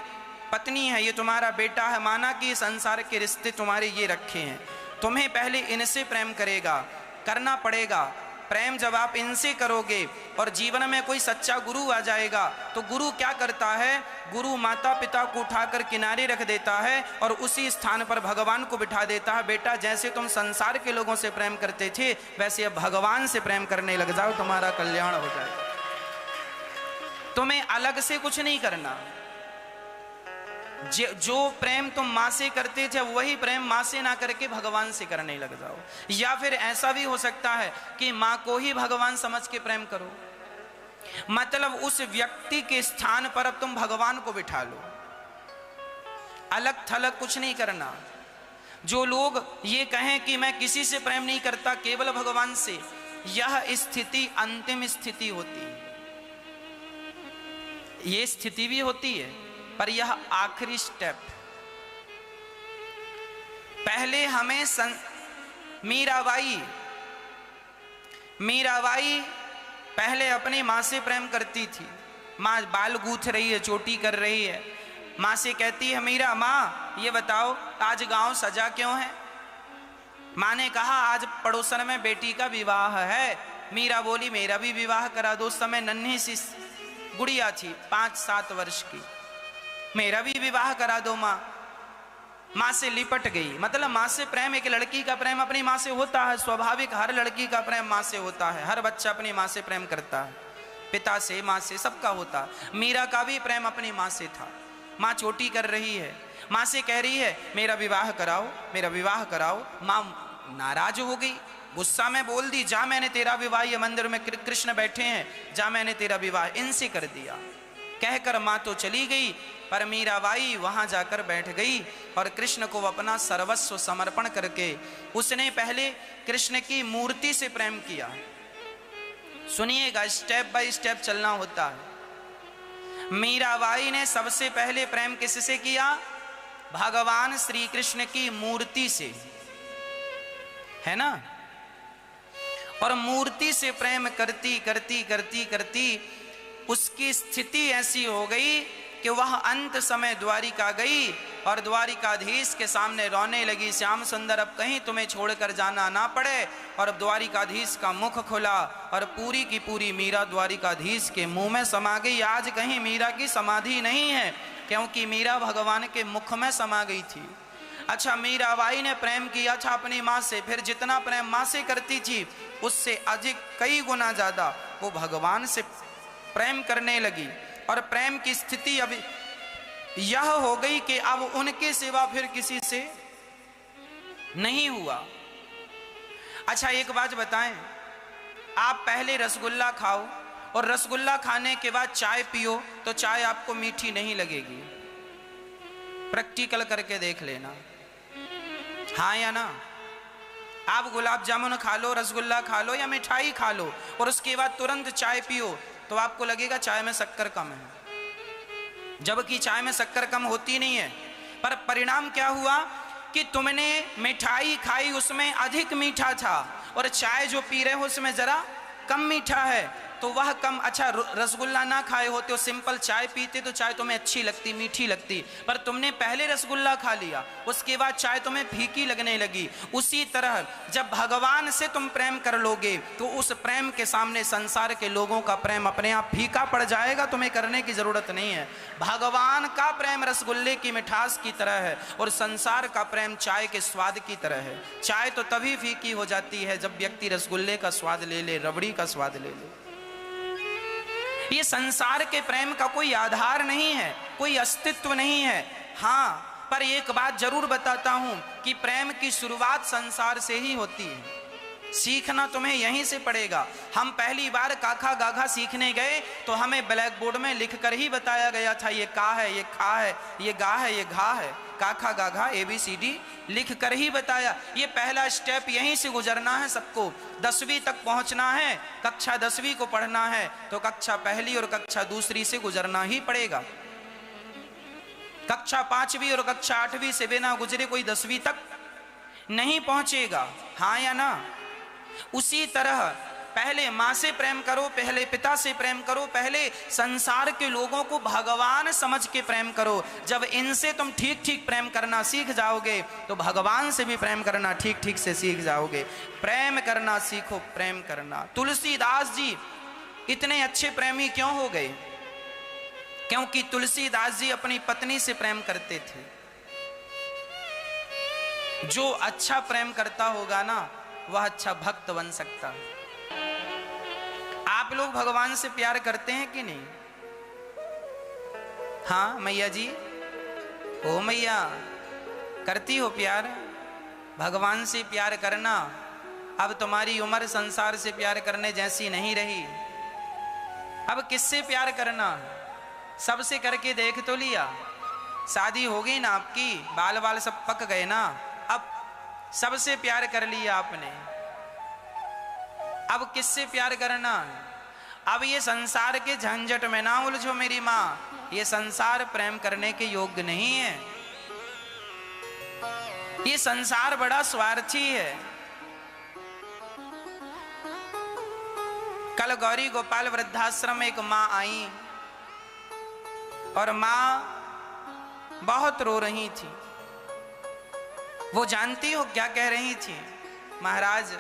पत्नी है, ये तुम्हारा बेटा है। माना कि संसार के रिश्ते तुम्हारे ये रखे हैं, तुम्हें पहले इनसे प्रेम करना पड़ेगा। प्रेम जब आप इनसे करोगे और जीवन में कोई सच्चा गुरु आ जाएगा तो गुरु क्या करता है, गुरु माता पिता को उठाकर किनारे रख देता है और उसी स्थान पर भगवान को बिठा देता है। बेटा जैसे तुम संसार के लोगों से प्रेम करते थे वैसे अब भगवान से प्रेम करने लग जाओ, तुम्हारा कल्याण हो जाएगा। तुम्हें अलग से कुछ नहीं करना। जो प्रेम तुम माँ से करते थे वही प्रेम माँ से ना करके भगवान से करने लग जाओ। या फिर ऐसा भी हो सकता है कि माँ को ही भगवान समझ के प्रेम करो, मतलब उस व्यक्ति के स्थान पर अब तुम भगवान को बिठा लो, अलग थलग कुछ नहीं करना। जो लोग ये कहें कि मैं किसी से प्रेम नहीं करता केवल भगवान से, यह स्थिति अंतिम स्थिति होती है। ये स्थिति भी होती है पर यह आखिरी स्टेप। पहले हमें मीराबाई पहले अपनी माँ से प्रेम करती थी। माँ बाल गूंथ रही है, चोटी कर रही है, माँ से कहती है मीरा माँ ये बताओ आज गांव सजा क्यों है। माँ ने कहा आज पड़ोसन में बेटी का विवाह है। मीरा बोली मेरा भी विवाह करा दो। उस समय नन्ही सी गुड़िया थी 5-7 वर्ष की, मेरा भी विवाह करा दो माँ। माँ से लिपट गई, मतलब माँ से प्रेम, एक लड़की का प्रेम अपनी माँ से होता है स्वाभाविक, हर लड़की का प्रेम माँ से होता है, हर बच्चा अपनी माँ से प्रेम करता है, पिता से माँ से सबका होता है। मीरा का भी प्रेम अपनी माँ से था। माँ चोटी कर रही है, माँ से कह रही है मेरा विवाह कराओ, मेरा विवाह कराओ। माँ नाराज हो गई, गुस्सा में बोल दी जा मैंने तेरा विवाह, ये मंदिर में कृष्ण बैठे हैं, जा मैंने तेरा विवाह इनसे कर दिया। कहकर माँ तो चली गई पर मीराबाई वहां जाकर बैठ गई और कृष्ण को अपना सर्वस्व समर्पण करके उसने पहले कृष्ण की मूर्ति से प्रेम किया। सुनिएगा, स्टेप बाय स्टेप चलना होता है। मीराबाई ने सबसे पहले प्रेम किससे किया? भगवान श्री कृष्ण की मूर्ति से, है ना। और मूर्ति से प्रेम करती करती करती करती उसकी स्थिति ऐसी हो गई कि वह अंत समय द्वारिका गई और द्वारिकाधीश के सामने रोने लगी, श्याम सुंदर अब कहीं तुम्हें छोड़कर जाना ना पड़े। और द्वारिकाधीश का मुख खुला और पूरी की पूरी मीरा द्वारिकाधीश के मुंह में समा गई। आज कहीं मीरा की समाधि नहीं है क्योंकि मीरा भगवान के मुख में समा गई थी। अच्छा, मीराबाई ने प्रेम किया था अपनी माँ से, फिर जितना प्रेम माँ से करती थी उससे अधिक कई गुना ज्यादा वो भगवान से प्रेम करने लगी। और प्रेम की स्थिति अब यह हो गई कि अब उनके सिवा फिर किसी से नहीं हुआ। अच्छा एक बात बताएं, आप पहले रसगुल्ला खाओ और रसगुल्ला खाने के बाद चाय पियो तो चाय आपको मीठी नहीं लगेगी। प्रैक्टिकल करके देख लेना, हाँ या ना। आप गुलाब जामुन खा लो, रसगुल्ला खा लो या मिठाई खा लो और उसके बाद तुरंत चाय पियो तो आपको लगेगा चाय में शक्कर कम है, जबकि चाय में शक्कर कम होती नहीं है। पर परिणाम क्या हुआ कि तुमने मिठाई खाई उसमें अधिक मीठा था और चाय जो पी रहे हो उसमें जरा कम मीठा है, तो वह कम। अच्छा रसगुल्ला ना खाए होते हो, सिंपल चाय पीते तो चाय तुम्हें अच्छी लगती, मीठी लगती, पर तुमने पहले रसगुल्ला खा लिया उसके बाद चाय तुम्हें फीकी लगने लगी। उसी तरह जब भगवान से तुम प्रेम कर लोगे तो उस प्रेम के सामने संसार के लोगों का प्रेम अपने आप फीका पड़ जाएगा, तुम्हें करने की जरूरत नहीं है। भगवान का प्रेम रसगुल्ले की मिठास की तरह है और संसार का प्रेम चाय के स्वाद की तरह है। चाय तो तभी फीकी हो जाती है जब व्यक्ति रसगुल्ले का स्वाद ले ले, रबड़ी का स्वाद ले ले। ये संसार के प्रेम का कोई आधार नहीं है, कोई अस्तित्व नहीं है। हाँ, पर एक बात जरूर बताता हूं कि प्रेम की शुरुआत संसार से ही होती है। सीखना तुम्हें यहीं से पड़ेगा। हम पहली बार काखा गाघा सीखने गए तो हमें ब्लैक बोर्ड में लिखकर ही बताया गया था ये का है, ये खा है, ये गा है, ये घा है। काखा गाघा ABCD लिख कर ही बताया। ये पहला स्टेप यहीं से गुजरना है सबको। 10वीं तक पहुंचना है, कक्षा 10वीं को पढ़ना है तो कक्षा पहली और कक्षा दूसरी से गुजरना ही पड़ेगा। कक्षा 5वीं और कक्षा 8वीं से बिना गुजरे कोई 10वीं तक नहीं पहुंचेगा, हाँ या ना। उसी तरह पहले माँ से प्रेम करो, पहले पिता से प्रेम करो, पहले संसार के लोगों को भगवान समझ के प्रेम करो। जब इनसे तुम ठीक ठीक प्रेम करना सीख जाओगे तो भगवान से भी प्रेम करना ठीक ठीक से सीख जाओगे। प्रेम करना सीखो, प्रेम करना। तुलसीदास जी इतने अच्छे प्रेमी क्यों हो गए? क्योंकि तुलसीदास जी अपनी पत्नी से प्रेम करते थे। जो अच्छा प्रेम करता होगा ना, वह अच्छा भक्त बन सकता है। आप लोग भगवान से प्यार करते हैं कि नहीं? हाँ मैया जी, ओ मैया, करती हो प्यार? भगवान से प्यार करना। अब तुम्हारी उम्र संसार से प्यार करने जैसी नहीं रही। अब किससे प्यार करना? सबसे करके देख तो लिया। शादी हो गई ना आपकी, बाल बाल सब पक गए ना, अब सबसे प्यार कर लिया आपने। अब किससे प्यार करना? अब ये संसार के झंझट में ना उलझो मेरी माँ। ये संसार प्रेम करने के योग्य नहीं है। ये संसार बड़ा स्वार्थी है। कल गौरी गोपाल वृद्धाश्रम में एक माँ आई और माँ बहुत रो रही थी। वो जानती हो क्या कह रही थी? महाराज,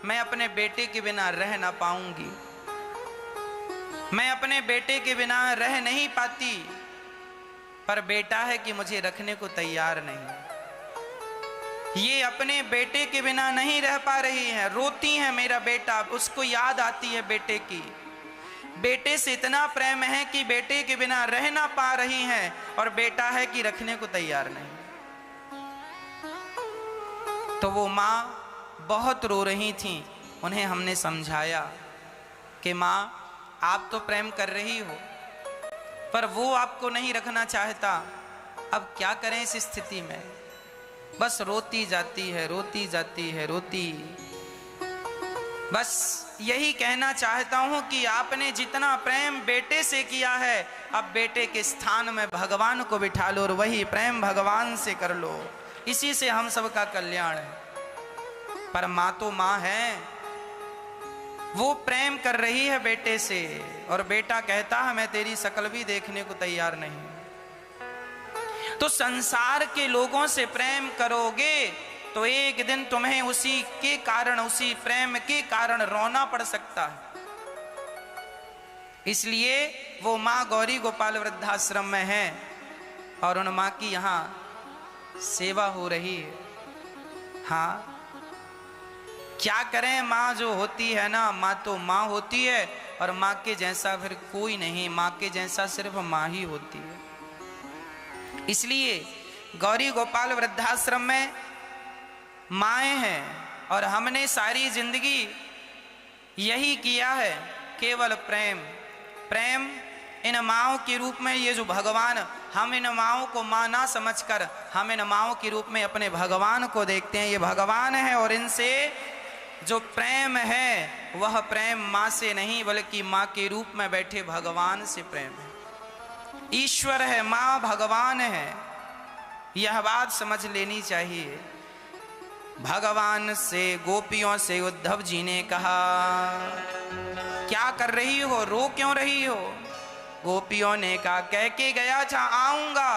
मैं अपने बेटे के बिना रह ना पाऊंगी, मैं अपने बेटे के बिना रह नहीं पाती, पर बेटा है कि मुझे रखने को तैयार नहीं। ये अपने बेटे के बिना नहीं रह पा रही है, रोती है मेरा बेटा, उसको याद आती है बेटे की। बेटे से इतना प्रेम है कि बेटे के बिना रह ना पा रही हैं, और बेटा है कि रखने को तैयार नहीं। तो वो माँ बहुत रो रही थी। उन्हें हमने समझाया कि माँ, आप तो प्रेम कर रही हो, पर वो आपको नहीं रखना चाहता। अब क्या करें इस स्थिति में? बस रोती जाती है, रोती जाती है, रोती। बस यही कहना चाहता हूं कि आपने जितना प्रेम बेटे से किया है, अब बेटे के स्थान में भगवान को बिठा लो और वही प्रेम भगवान से कर लो। इसी से हम सबका कल्याण है। पर माँ तो माँ है, वो प्रेम कर रही है बेटे से, और बेटा कहता है मैं तेरी शकल भी देखने को तैयार नहीं। तो संसार के लोगों से प्रेम करोगे तो एक दिन तुम्हें उसी के कारण, उसी प्रेम के कारण रोना पड़ सकता है। इसलिए वो माँ गौरी गोपाल वृद्धाश्रम में है और उन माँ की यहाँ सेवा हो रही है। हाँ, क्या करें, माँ जो होती है ना, माँ तो माँ होती है, और माँ के जैसा फिर कोई नहीं। माँ के जैसा सिर्फ माँ ही होती है। इसलिए गौरी गोपाल वृद्धाश्रम में माएँ हैं, और हमने सारी जिंदगी यही किया है, केवल प्रेम। प्रेम इन माँओं के रूप में, ये जो भगवान, हम इन माँओं को माँ ना समझकर हम इन माँओं के रूप में अपने भगवान को देखते हैं। ये भगवान है, और इनसे जो प्रेम है वह प्रेम माँ से नहीं, बल्कि माँ के रूप में बैठे भगवान से प्रेम है। ईश्वर है, माँ भगवान है, यह बात समझ लेनी चाहिए। भगवान से, गोपियों से उद्धव जी ने कहा, क्या कर रही हो, रो क्यों रही हो? गोपियों ने कहा, कह के गया था आऊंगा,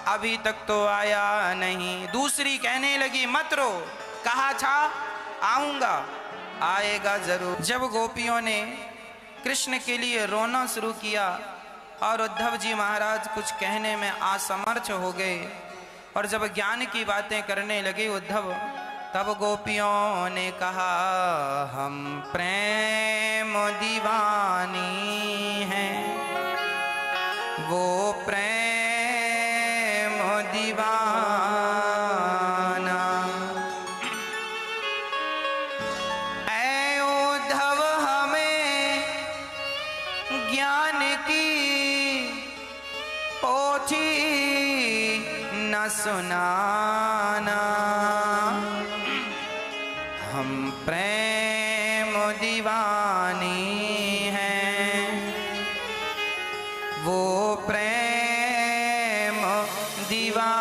अभी तक तो आया नहीं। दूसरी कहने लगी, मत रो, कहा था आऊंगा, आएगा जरूर। जब गोपियों ने कृष्ण के लिए रोना शुरू किया और उद्धव जी महाराज कुछ कहने में असमर्थ हो गए, और जब ज्ञान की बातें करने लगे उद्धव, तब गोपियों ने कहा, हम प्रेम दीवानी हैं, वो प्रेम दीवाना। ऐ उद्धव हमें ज्ञान की पोथी न सुनाना, हम प्रेम दीवानी हैं, वो प्रेम दीवाना।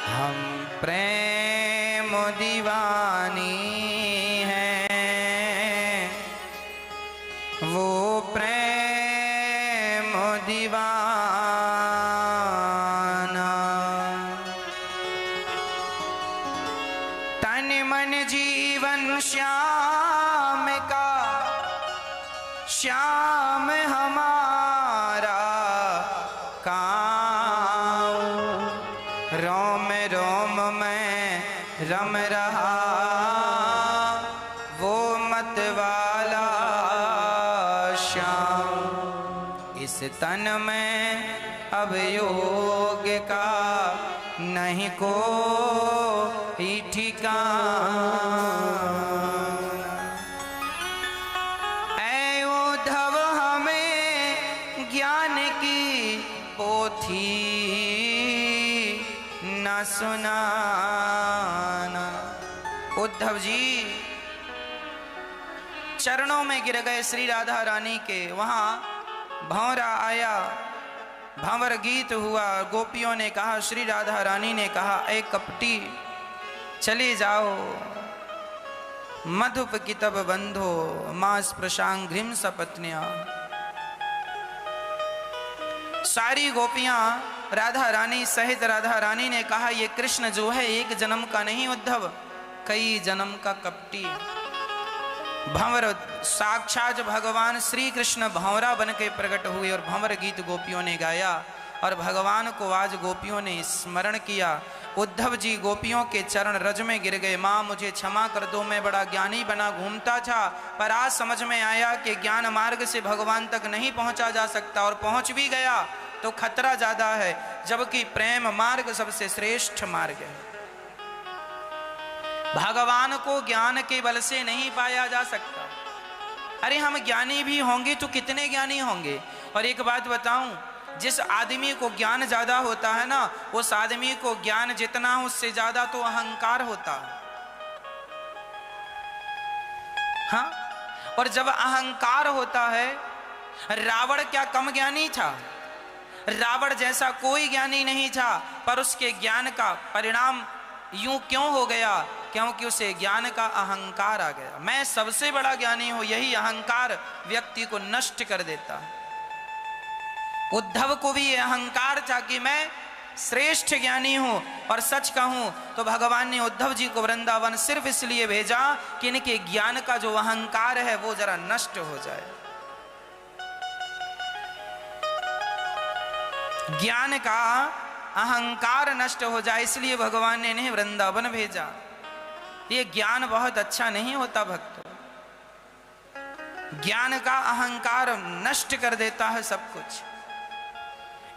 हम प्रेम दीवानी है, वो प्रेम दीवाना। तन मन जीवन श्याम का, श्याम हमारा काम, रोम रोम में रम रहा वो मत वाला श्याम। इस तन में अब योग का नहीं कोई ठिकाना। ऐ उद्धव हमें ज्ञान की पोथी न सुनाना। उद्धव जी चरणों में गिर गए श्री राधा रानी के। वहां भंवरा आया, भंवर गीत हुआ। गोपियों ने कहा, श्री राधा रानी ने कहा, ए कपटी चली जाओ, मधुप की तब बंधो मास प्रशांघ्रिम सपत्निया। सारी गोपियां राधा रानी सहित राधा रानी ने कहा, ये कृष्ण जो है एक जन्म का नहीं उद्धव, कई जन्म का कपटी। भंवर साक्षात भगवान श्री कृष्ण भंवरा बन के प्रकट हुए और भंवर गीत गोपियों ने गाया और भगवान को आज गोपियों ने स्मरण किया। उद्धव जी गोपियों के चरण रज में गिर गए। माँ मुझे क्षमा कर दो, मैं बड़ा ज्ञानी बना घूमता था, पर आज समझ में आया कि ज्ञान मार्ग से भगवान तक नहीं पहुंचा जा सकता, और पहुंच भी गया तो खतरा ज्यादा है, जबकि प्रेम मार्ग सबसे श्रेष्ठ मार्ग है। भगवान को ज्ञान के बल से नहीं पाया जा सकता। अरे हम ज्ञानी भी होंगे तो कितने ज्ञानी होंगे। और एक बात बताऊं, जिस आदमी को ज्ञान ज्यादा होता है ना, उस आदमी को ज्ञान जितना हो उससे ज्यादा तो अहंकार होता है। हाँ, और जब अहंकार होता है, रावण क्या कम ज्ञानी था? रावण जैसा कोई ज्ञानी नहीं था, पर उसके ज्ञान का परिणाम यूं क्यों हो गया? क्योंकि उसे ज्ञान का अहंकार आ गया। मैं सबसे बड़ा ज्ञानी हूं, यही अहंकार व्यक्ति को नष्ट कर देता है। उद्धव को भी यह अहंकार था कि मैं श्रेष्ठ ज्ञानी हूं, और सच कहूं तो भगवान ने उद्धव जी को वृंदावन सिर्फ इसलिए भेजा कि इनके ज्ञान का जो अहंकार है वो जरा नष्ट हो जाए। ज्ञान का अहंकार नष्ट हो जाए, इसलिए भगवान ने इन्हें वृंदावन भेजा। ये ज्ञान बहुत अच्छा नहीं होता भक्तों, ज्ञान का अहंकार नष्ट कर देता है सब कुछ।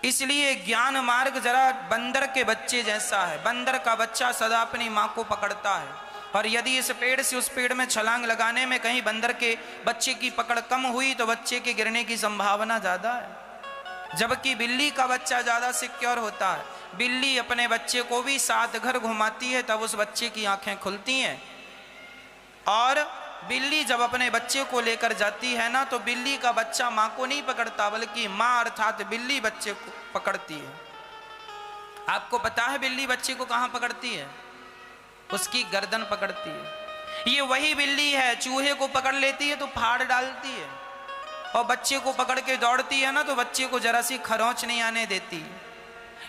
इसलिए ज्ञान मार्ग जरा बंदर के बच्चे जैसा है। बंदर का बच्चा सदा अपनी माँ को पकड़ता है, और यदि इस पेड़ से उस पेड़ में छलांग लगाने में कहीं बंदर के बच्चे की पकड़ कम हुई तो बच्चे के गिरने की संभावना ज्यादा है। जबकि बिल्ली का बच्चा ज्यादा सिक्योर होता है। बिल्ली अपने बच्चे को भी 7 घर घुमाती है, तब उस बच्चे की आंखें खुलती हैं। और बिल्ली जब अपने बच्चे को लेकर जाती है ना, तो बिल्ली का बच्चा माँ को नहीं पकड़ता, बल्कि माँ अर्थात बिल्ली बच्चे को पकड़ती है। आपको पता है बिल्ली बच्चे को कहाँ पकड़ती है? उसकी गर्दन पकड़ती है। ये वही बिल्ली है, चूहे को पकड़ लेती है तो फाड़ डालती है, और बच्चे को पकड़ के दौड़ती है ना, तो बच्चे को जरा सी खरोंच नहीं आने देती।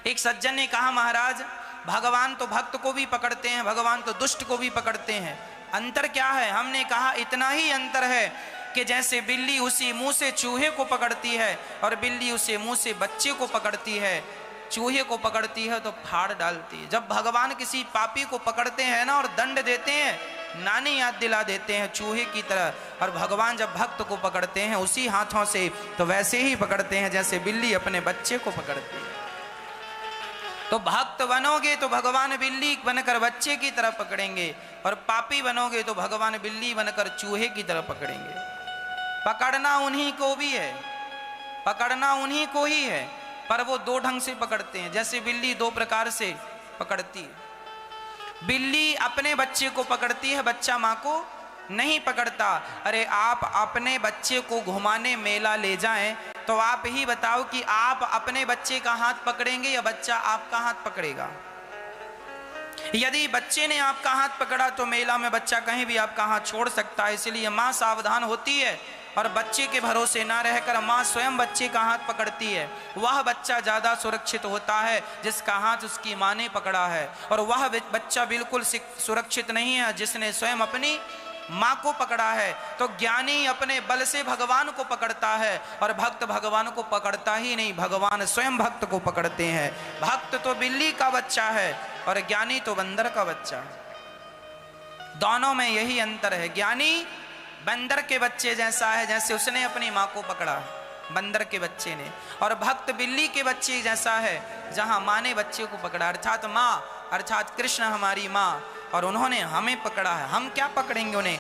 एक सज्जन ने कहा, महाराज भगवान तो भक्त को भी पकड़ते हैं, भगवान तो दुष्ट को भी पकड़ते हैं, अंतर क्या है? हमने कहा इतना ही अंतर है कि जैसे बिल्ली उसी मुंह से चूहे को पकड़ती है और बिल्ली उसे मुंह से बच्चे को पकड़ती है। चूहे को पकड़ती है तो फाड़ डालती है। जब भगवान किसी पापी को पकड़ते हैं ना और दंड देते हैं, नानी याद दिला देते हैं चूहे की तरह, और भगवान जब भक्त को पकड़ते हैं उसी हाथों से तो वैसे ही पकड़ते हैं जैसे बिल्ली अपने बच्चे को पकड़ती है। तो भक्त बनोगे तो भगवान बिल्ली बनकर बच्चे की तरह पकड़ेंगे, और पापी बनोगे तो भगवान बिल्ली बनकर चूहे की तरह पकड़ेंगे। पकड़ना उन्हीं को भी है, पकड़ना उन्हीं को ही है, पर वो 2 ढंग से पकड़ते हैं। जैसे बिल्ली 2 प्रकार से पकड़ती है। बिल्ली अपने बच्चे को पकड़ती है, बच्चा माँ को नहीं पकड़ता। अरे आप अपने बच्चे को घुमाने मेला ले जाएं तो आप ही बताओ कि आप अपने बच्चे का हाथ पकड़ेंगे या बच्चा आपका हाथ पकड़ेगा? यदि बच्चे ने आपका हाथ पकड़ा तो मेला में बच्चा कहीं भी आपका हाथ छोड़ सकता है, इसलिए माँ सावधान होती है और बच्चे के भरोसे ना रहकर माँ स्वयं बच्चे का हाथ पकड़ती है। वह बच्चा ज़्यादा सुरक्षित होता है जिसका हाथ उसकी माँ ने पकड़ा है, और वह बच्चा बिल्कुल सुरक्षित नहीं है जिसने स्वयं अपनी माँ को पकड़ा है। तो ज्ञानी अपने बल से भगवान को पकड़ता है और भक्त भगवान को पकड़ता ही नहीं, भगवान स्वयं भक्त को पकड़ते हैं। भक्त तो बिल्ली का बच्चा है और ज्ञानी तो बंदर का बच्चा है। दोनों में यही अंतर है। ज्ञानी बंदर के बच्चे जैसा है, जैसे उसने अपनी माँ को पकड़ा बंदर के बच्चे ने, और भक्त बिल्ली के बच्चे जैसा है जहां माँ ने बच्चे को पकड़ा, अर्थात माँ अर्थात कृष्ण हमारी माँ, और उन्होंने हमें पकड़ा है। हम क्या पकड़ेंगे उन्हें?